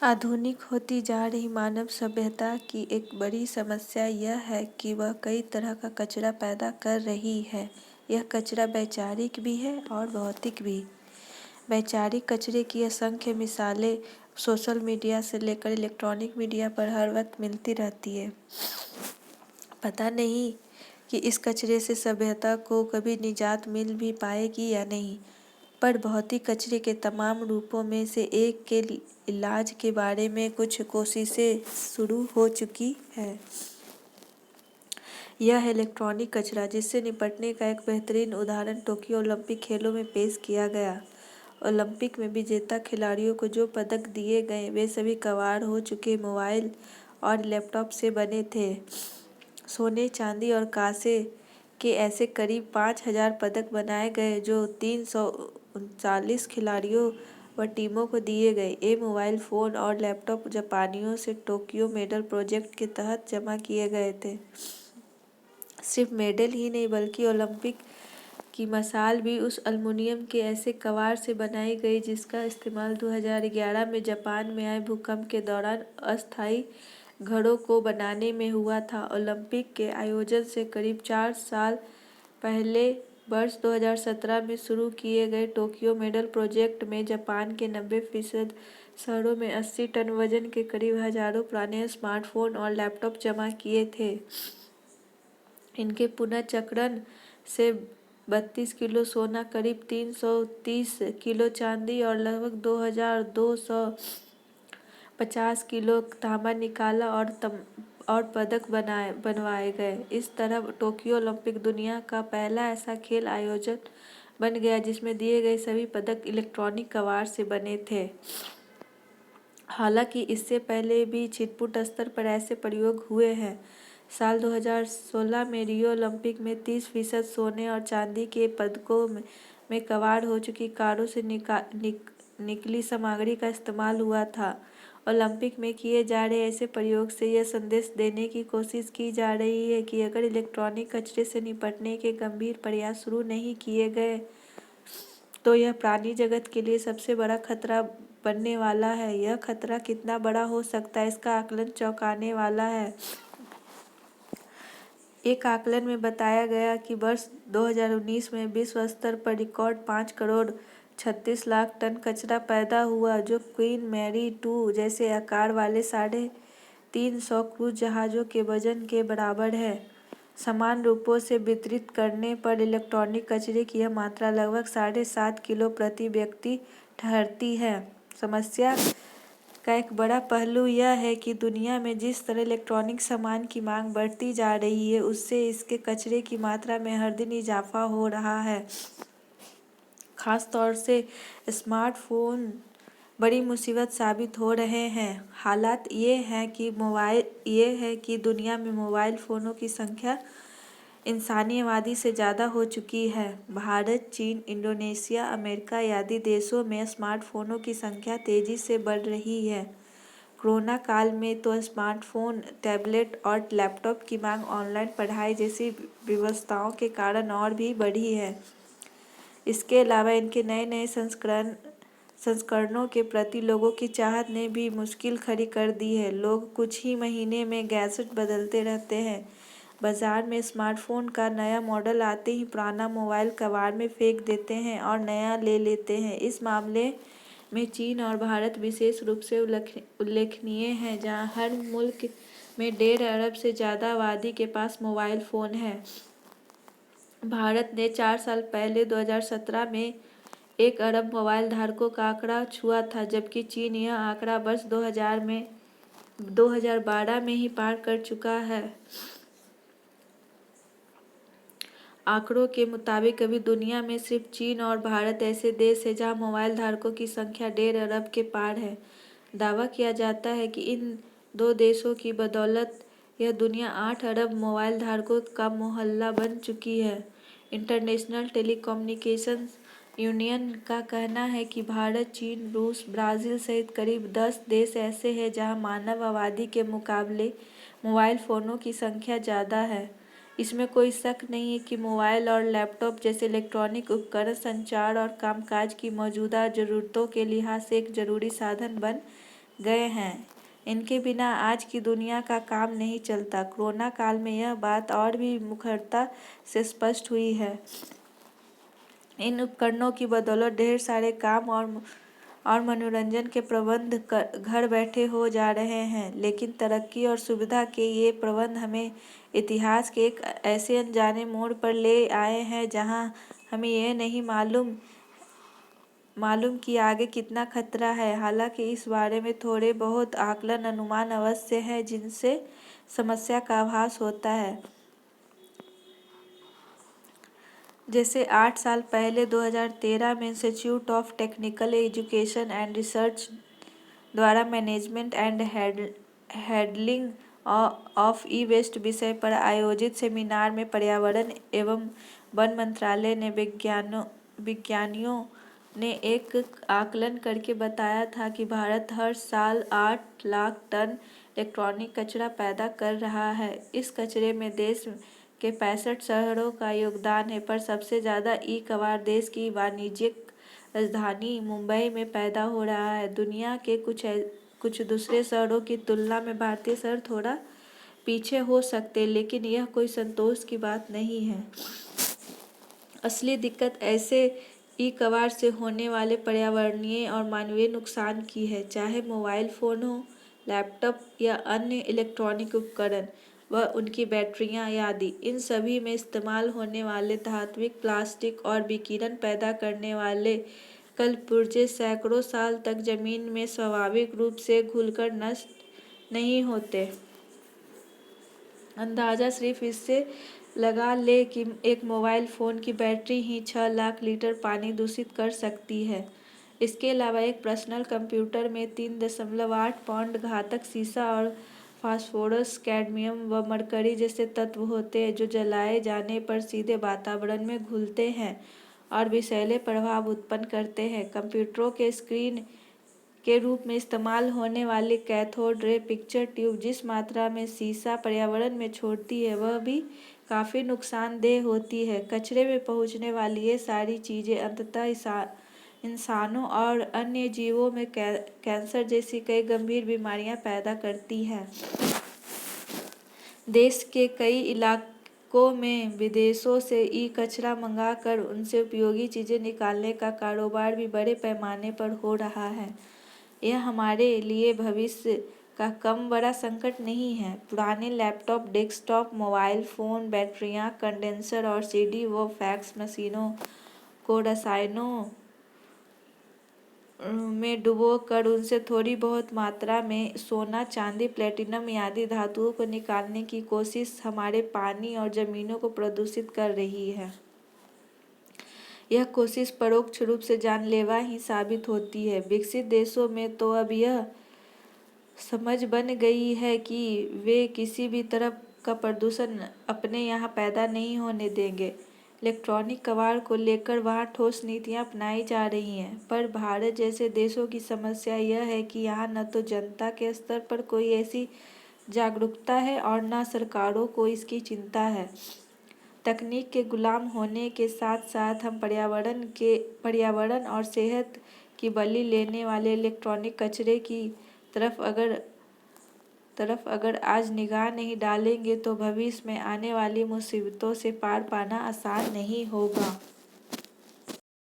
आधुनिक होती जा रही मानव सभ्यता की एक बड़ी समस्या यह है कि वह कई तरह का कचरा पैदा कर रही है। यह कचरा वैचारिक भी है और भौतिक भी। वैचारिक कचरे की असंख्य मिसालें सोशल मीडिया से लेकर इलेक्ट्रॉनिक मीडिया पर हर वक्त मिलती रहती है। पता नहीं कि इस कचरे से सभ्यता को कभी निजात मिल भी पाएगी या नहीं, पर भौतिक कचरे के तमाम रूपों में से एक के इलाज के बारे में कुछ कोशिशें शुरू हो चुकी है। यह है इलेक्ट्रॉनिक कचरा, जिससे निपटने का एक बेहतरीन उदाहरण टोक्यो ओलंपिक खेलों में पेश किया गया। ओलंपिक में विजेता खिलाड़ियों को जो पदक दिए गए वे सभी कबाड़ हो चुके मोबाइल और लैपटॉप से बने थे। सोने, चांदी और कांसे के ऐसे करीब 5,000 पदक बनाए गए जो 339 खिलाड़ियों व टीमों को दिए गए। ये मोबाइल फ़ोन और लैपटॉप जापानियों से टोक्यो मेडल प्रोजेक्ट के तहत जमा किए गए थे। सिर्फ मेडल ही नहीं बल्कि ओलंपिक की मशाल भी उस एल्युमिनियम के ऐसे कबाड़ से बनाई गई जिसका इस्तेमाल 2011 में जापान में आए भूकंप के दौरान अस्थायी घरों को बनाने में हुआ था। ओलंपिक के आयोजन से करीब 4 साल पहले वर्ष 2017 में शुरू किए गए टोक्यो मेडल प्रोजेक्ट में जापान के 90% शहरों में 80 टन वजन के करीब हजारों पुराने स्मार्टफोन और लैपटॉप जमा किए थे। इनके पुनर्चक्रण से 32 किलो सोना, करीब 330 किलो चांदी और लगभग 2,250 किलो तांबा निकाला और पदक बनवाए गए। इस तरह टोक्यो ओलंपिक दुनिया का पहला ऐसा खेल आयोजन बन गया जिसमें दिए गए सभी पदक इलेक्ट्रॉनिक कबाड़ से बने थे। हालांकि इससे पहले भी छिटपुट स्तर पर ऐसे प्रयोग हुए हैं। साल 2016 में रियो ओलंपिक में 30% सोने और चांदी के पदकों में कबाड़ हो चुकी कारों से निकली सामग्री का इस्तेमाल हुआ था। ओलंपिक में किए जा रहे ऐसे प्रयोग से यह संदेश देने की कोशिश की जा रही है कि अगर इलेक्ट्रॉनिक कचरे से निपटने के गंभीर प्रयास शुरू नहीं किए गए तो यह प्राणी जगत के लिए सबसे बड़ा खतरा बनने वाला है। यह खतरा कितना बड़ा हो सकता है, इसका आकलन चौंकाने वाला है। एक आकलन में बताया गया कि वर्ष 2019 में विश्व स्तर पर रिकॉर्ड 5 करोड़ 36 लाख टन कचरा पैदा हुआ, जो क्वीन मैरी 2 जैसे आकार वाले 350 क्रूज जहाज़ों के वजन के बराबर है। समान रूपों से वितरित करने पर इलेक्ट्रॉनिक कचरे की यह मात्रा लगभग 7.5 किलो प्रति व्यक्ति ठहरती है। समस्या का एक बड़ा पहलू यह है कि दुनिया में जिस तरह इलेक्ट्रॉनिक सामान की मांग बढ़ती जा रही है, उससे इसके कचरे की मात्रा में हर दिन इजाफा हो रहा है। खास तौर से स्मार्टफोन बड़ी मुसीबत साबित हो रहे हैं। हालात ये है कि दुनिया में मोबाइल फ़ोनों की संख्या इंसानी आबादी से ज़्यादा हो चुकी है। भारत, चीन, इंडोनेशिया, अमेरिका आदि देशों में स्मार्टफोनों की संख्या तेज़ी से बढ़ रही है। कोरोना काल में तो स्मार्टफोन, टैबलेट और लैपटॉप की मांग ऑनलाइन पढ़ाई जैसी व्यवस्थाओं के कारण और भी बढ़ी है। इसके अलावा इनके नए संस्करणों के प्रति लोगों की चाहत ने भी मुश्किल खड़ी कर दी है। लोग कुछ ही महीने में गैजेट बदलते रहते हैं। बाजार में स्मार्टफोन का नया मॉडल आते ही पुराना मोबाइल कबाड़ में फेंक देते हैं और नया ले लेते हैं। इस मामले में चीन और भारत विशेष रूप से उल्लेखनीय हैं, जहां हर मुल्क में 1.5 अरब से ज़्यादा आबादी के पास मोबाइल फ़ोन है। भारत ने 4 साल पहले 2017 में 1 अरब मोबाइल धारकों का आंकड़ा छुआ था, जबकि चीन यह आंकड़ा वर्ष 2012 में ही पार कर चुका है। आंकड़ों के मुताबिक अभी दुनिया में सिर्फ चीन और भारत ऐसे देश हैं जहां मोबाइल धारकों की संख्या 1.5 अरब के पार है। दावा किया जाता है कि इन दो देशों की बदौलत यह दुनिया 8 अरब मोबाइल धारकों का मोहल्ला बन चुकी है। इंटरनेशनल टेलीकम्युनिकेशन यूनियन का कहना है कि भारत, चीन, रूस, ब्राज़ील सहित करीब 10 देश ऐसे हैं जहां मानव आबादी के मुकाबले मोबाइल फ़ोनों की संख्या ज़्यादा है। इसमें कोई शक नहीं है कि मोबाइल और लैपटॉप जैसे इलेक्ट्रॉनिक उपकरण संचार और कामकाज की मौजूदा ज़रूरतों के लिहाज से एक ज़रूरी साधन बन गए हैं। इनके बिना आज की दुनिया का काम नहीं चलता। कोरोना काल में यह बात और भी मुखरता से स्पष्ट हुई है। इन उपकरणों की बदौलत ढेर सारे काम और मनोरंजन के प्रबंध घर बैठे हो जा रहे हैं। लेकिन तरक्की और सुविधा के ये प्रबंध हमें इतिहास के एक ऐसे अनजाने मोड़ पर ले आए हैं जहां हमें यह नहीं मालूम कि आगे कितना खतरा है। हालांकि इस बारे में थोड़े बहुत आकलन अनुमान अवश्य हैं जिनसे समस्या का आभास होता है। जैसे 8 साल पहले 2013 में institute of technical education and research द्वारा management and handling of E waste विषय पर आयोजित सेमिनार में पर्यावरण एवं वन मंत्रालय ने विज्ञानियों ने एक आकलन करके बताया था कि भारत हर साल 8 लाख टन इलेक्ट्रॉनिक कचरा पैदा कर रहा है। इस कचरे में देश के 65 शहरों का योगदान है, पर सबसे ज़्यादा ई-कबाड़ देश की वाणिज्यिक राजधानी मुंबई में पैदा हो रहा है। दुनिया के कुछ दूसरे शहरों की तुलना में भारतीय शहर थोड़ा पीछे हो सकते, लेकिन यह कोई संतोष की बात नहीं है। असली दिक्कत ऐसे ई-कबाड़ से होने वाले पर्यावरणीय और मानवीय नुकसान की है। चाहे मोबाइल फ़ोन हो, लैपटॉप या अन्य इलेक्ट्रॉनिक उपकरण व उनकी बैटरियां आदि, इन सभी में इस्तेमाल होने वाले धात्विक, प्लास्टिक और विकिरण पैदा करने वाले कल पुर्जे सैकड़ों साल तक जमीन में स्वाभाविक रूप से घुलकर नष्ट नहीं होते। अंदाजा सिर्फ इससे लगा ले कि एक मोबाइल फ़ोन की बैटरी ही 6 लाख लीटर पानी दूषित कर सकती है। इसके अलावा एक पर्सनल कंप्यूटर में 3.8 पाउंड घातक सीसा और फास्फोरस, कैडमियम व मरकरी जैसे तत्व होते हैं जो जलाए जाने पर सीधे वातावरण में घुलते हैं और विषैले प्रभाव उत्पन्न करते हैं। कंप्यूटरों के स्क्रीन के रूप में इस्तेमाल होने वाली कैथोड रे पिक्चर ट्यूब जिस मात्रा में सीसा पर्यावरण में छोड़ती है वह भी काफ़ी नुकसानदेह होती है। कचरे में पहुंचने वाली ये सारी चीज़ें अंततः इंसानों और अन्य जीवों में कैंसर जैसी कई गंभीर बीमारियां पैदा करती हैं। देश के कई इलाकों में विदेशों से ई-कचरा मंगाकर उनसे उपयोगी चीज़ें निकालने का कारोबार भी बड़े पैमाने पर हो रहा है। यह हमारे लिए भविष्य का कम बड़ा संकट नहीं है। पुराने लैपटॉप, डेस्कटॉप, मोबाइल फ़ोन, बैटरियां, कंडेंसर और सीडी व फैक्स मशीनों को रसायनों में डुबोकर उनसे थोड़ी बहुत मात्रा में सोना, चांदी, प्लेटिनम आदि धातुओं को निकालने की कोशिश हमारे पानी और जमीनों को प्रदूषित कर रही है। यह कोशिश परोक्ष रूप से जानलेवा ही साबित होती है। विकसित देशों में तो अब यह समझ बन गई है कि वे किसी भी तरह का प्रदूषण अपने यहाँ पैदा नहीं होने देंगे। इलेक्ट्रॉनिक कबाड़ को लेकर वहाँ ठोस नीतियाँ अपनाई जा रही हैं, पर भारत जैसे देशों की समस्या यह है कि यहाँ न तो जनता के स्तर पर कोई ऐसी जागरूकता है और न सरकारों को इसकी चिंता है। तकनीक के गुलाम होने के साथ साथ हम पर्यावरण और सेहत की बलि लेने वाले इलेक्ट्रॉनिक कचरे की तरफ अगर आज निगाह नहीं डालेंगे तो भविष्य में आने वाली मुसीबतों से पार पाना आसान नहीं होगा।